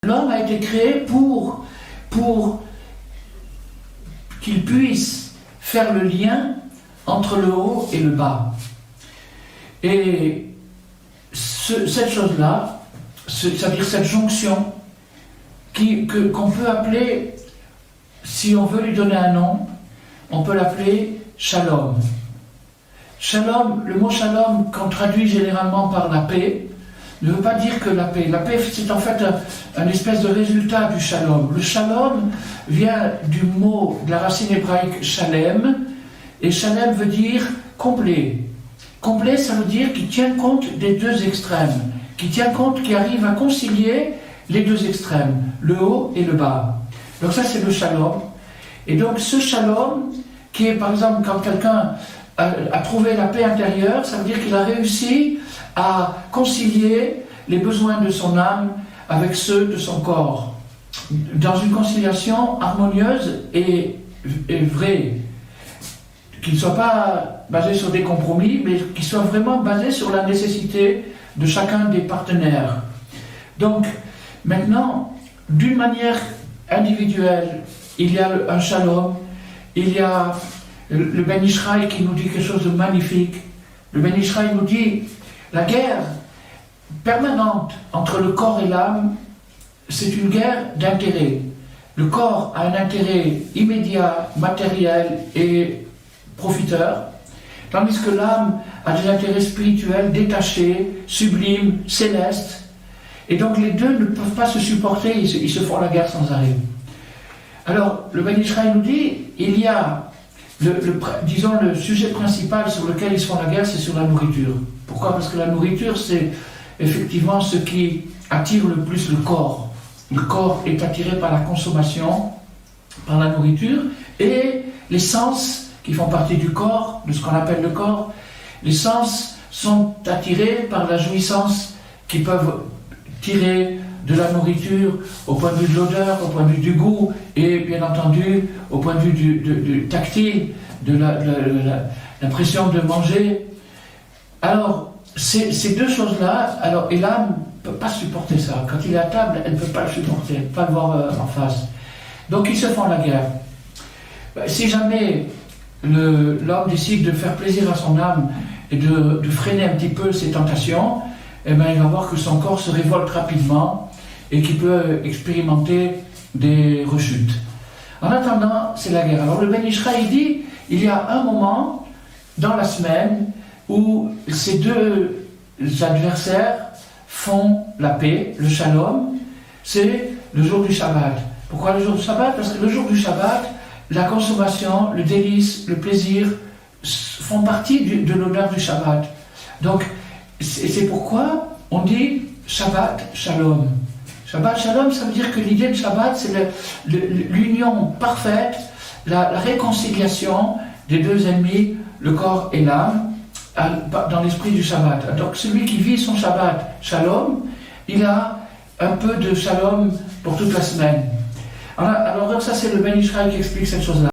L'homme a été créé pour qu'il puisse faire le lien entre le haut et le bas. Et cette chose-là, c'est-à-dire cette jonction, qu'on peut appeler, si on veut lui donner un nom, on peut l'appeler Shalom. Shalom, le mot Shalom, qu'on traduit généralement par la paix, ne veut pas dire que la paix. La paix, c'est en fait un espèce de résultat du Shalom. Le Shalom vient du mot, de la racine hébraïque Shalem, et Shalem veut dire complet. Complet, ça veut dire qui tient compte des deux extrêmes, qui arrive à concilier les deux extrêmes, le haut et le bas. Donc ça, c'est le Shalom. Et donc ce Shalom, qui est par exemple quand quelqu'un a trouvé la paix intérieure, ça veut dire qu'il a réussi à concilier les besoins de son âme avec ceux de son corps, dans une conciliation harmonieuse et vraie, qui ne soit pas basée sur des compromis, mais qui soit vraiment basée sur la nécessité de chacun des partenaires. Donc, maintenant, d'une manière individuelle, il y a un shalom, il y a le Ben Ishraï qui nous dit quelque chose de magnifique. Le Ben Ishraï nous dit la guerre permanente entre le corps et l'âme, c'est une guerre d'intérêt. Le corps a un intérêt immédiat, matériel et profiteur, tandis que l'âme a des intérêts spirituels détachés, sublimes, célestes. Et donc les deux ne peuvent pas se supporter, ils se font la guerre sans arrêt. Alors le Ben Ishraï nous dit, il y a disons le sujet principal sur lequel ils se font la guerre, c'est sur la nourriture. Pourquoi ? Parce que la nourriture, c'est effectivement ce qui attire le plus le corps. Le corps est attiré par la consommation, par la nourriture, et les sens qui font partie du corps, de ce qu'on appelle le corps, les sens sont attirés par la jouissance qu'ils peuvent tirer de la nourriture au point de vue de l'odeur, au point de vue du goût et bien entendu au point de vue du tactile, de l'impression de manger. Alors ces deux choses-là, et l'âme ne peut pas supporter ça. Quand il est à table, elle ne peut pas le supporter, pas le voir en face. Donc ils se font la guerre. Si jamais l'homme décide de faire plaisir à son âme et de freiner un petit peu ses tentations, eh bien, il va voir que son corps se révolte rapidement et qu'il peut expérimenter des rechutes. En attendant, c'est la guerre. Alors le Ben Ishraï dit, il y a un moment dans la semaine où ces deux adversaires font la paix, le shalom, c'est le jour du Shabbat. Pourquoi le jour du Shabbat ? Parce que le jour du Shabbat, la consommation, le délice, le plaisir font partie de l'honneur du Shabbat. Donc, c'est pourquoi on dit Shabbat Shalom. Shabbat Shalom, ça veut dire que l'idée de Shabbat, c'est l'union parfaite, la réconciliation des deux ennemis, le corps et l'âme, dans l'esprit du Shabbat. Donc celui qui vit son Shabbat Shalom, il a un peu de Shalom pour toute la semaine. Alors ça, c'est le Ben Ishraï qui explique cette chose-là.